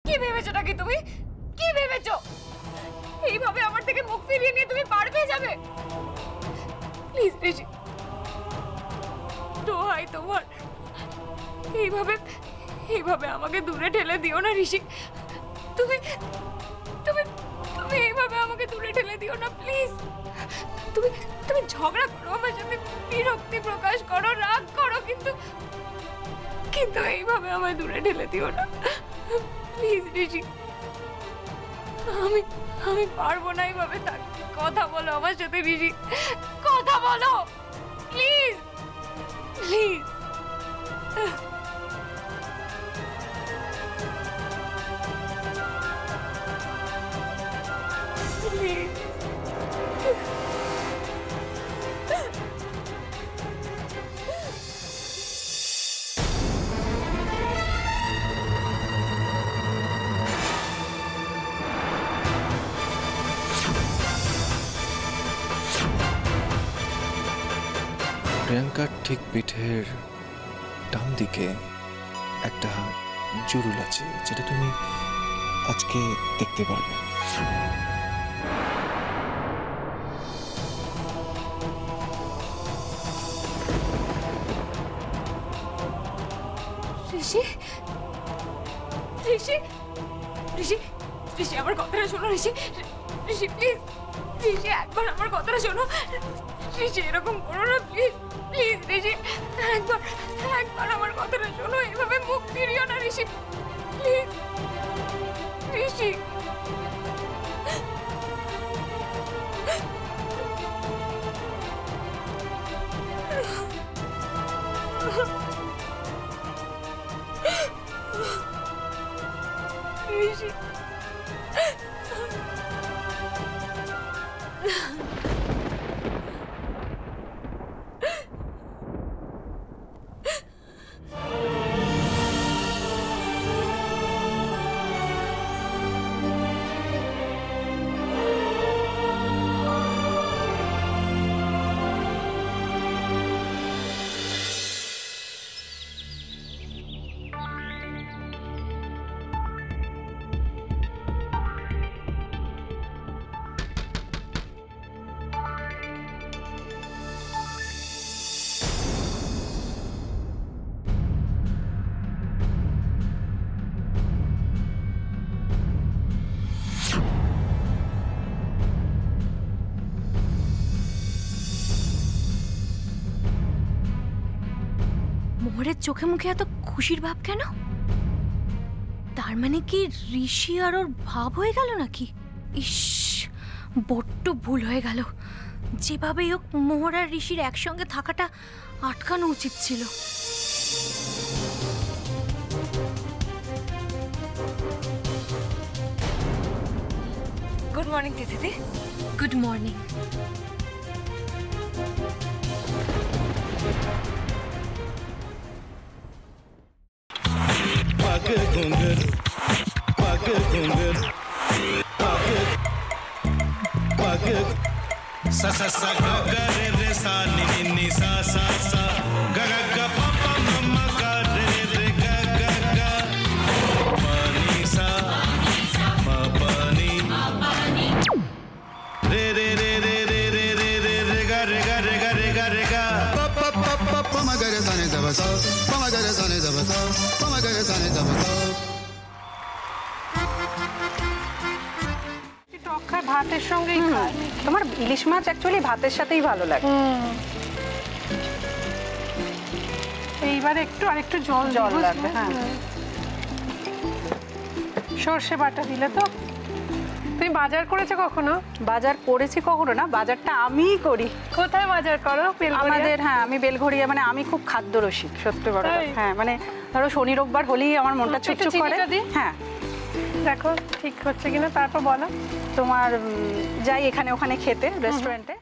কি ভেবেছো নাকি তুমি? কি ভেবেছো এইভাবে আমার থেকে মুখ ফিরিয়ে নিয়ে তুমি পার পেয়ে যাবে? প্লিজ ঋষি, দোহাই তোমার, এইভাবে এইভাবে আমাকে দূরে ঠেলে দিও না ঋষি। তুমি তুমি তুমি এইভাবে আমাকে দূরে ঠেলে দিও না প্লিজ। তুমি তুমি ঝগড়া করো আমার সাথে, বিরক্তি প্রকাশ করো, রাগ করো, কিন্তু কিন্তু এইভাবে আমায় দূরে ঠেলে দিও না প্লিজ ঋষি। আমি আমি পারবো না এইভাবে থাকতে। কথা বলো আমার সাথে ঋষি, কথা বলো প্লিজ প্লিজ। প্লিজ প্রিয়াঙ্কার ঠিক পিঠের ডান দিকে একটা জুরুল আছে, যেটা তুমি আজকে দেখতে পারবে। ঋষি ঋষি ঋষি ঋষি আমার কথাটা শোনো ঋষি। ঋষি প্লিজ, ঋষি একবার আমার কথাটা শোনো। ঋষি এরকম করো না প্লিজ প্লিজ ঋষি, একবার একবার আমার কথাটা শোনো। এভাবে মুখ ফিরিও না ঋষি প্লিজ। ঋষি ঋষি মোহরের চোখে মুখে এত খুশির ভাব কেন? তার মানে কি ঋষি আর ওর ভাব হয়ে গেল নাকি? ইস, বড্ড ভুল হয়ে গেল। যেভাবেই হোক মোহর আর ঋষির একসঙ্গে থাকাটা আটকানো উচিত ছিল। গুড মর্নিং দিদি। Good morning. sa sa sa ga ga re re sa ni ni ni sa sa sa ga ga ga pa pa ma ma ga re re ga ga ga pa ni sa ma pa ni re re re re re re re re re ga re ga re ga re ga re ga pa pa pa pa pa ma ga re sa ni da ba sa pa ma ga re sa ni da ba sa pa ma ga re sa ni da ba sa ভাতের সঙ্গেই খায়। তোমার ইলিশ মাছ actually ভাতের সাথেই ভালো লাগে। এইবার একটু আরেকটু জল জল লাগবে। হ্যাঁ, সর্ষে বাটা দিলে তো। তুমি বাজার করেছো কখনো? বাজার করেছি কখনো না, বাজারটা আমিই করি। কোথায় বাজার করো? আমাদের, হ্যাঁ, আমি বেলঘড়িয়া, মানে আমি খুব খাদ্য রসিক, সত্যি বড়। হ্যাঁ, মানে ধরো শনি রোববার হলেই আমার মনটা চুপচুপ করে। হ্যাঁ, দেখো ঠিক হচ্ছে কিনা, তারপর বলো। তোমার যাই এখানে ওখানে খেতে রেস্টুরেন্টে,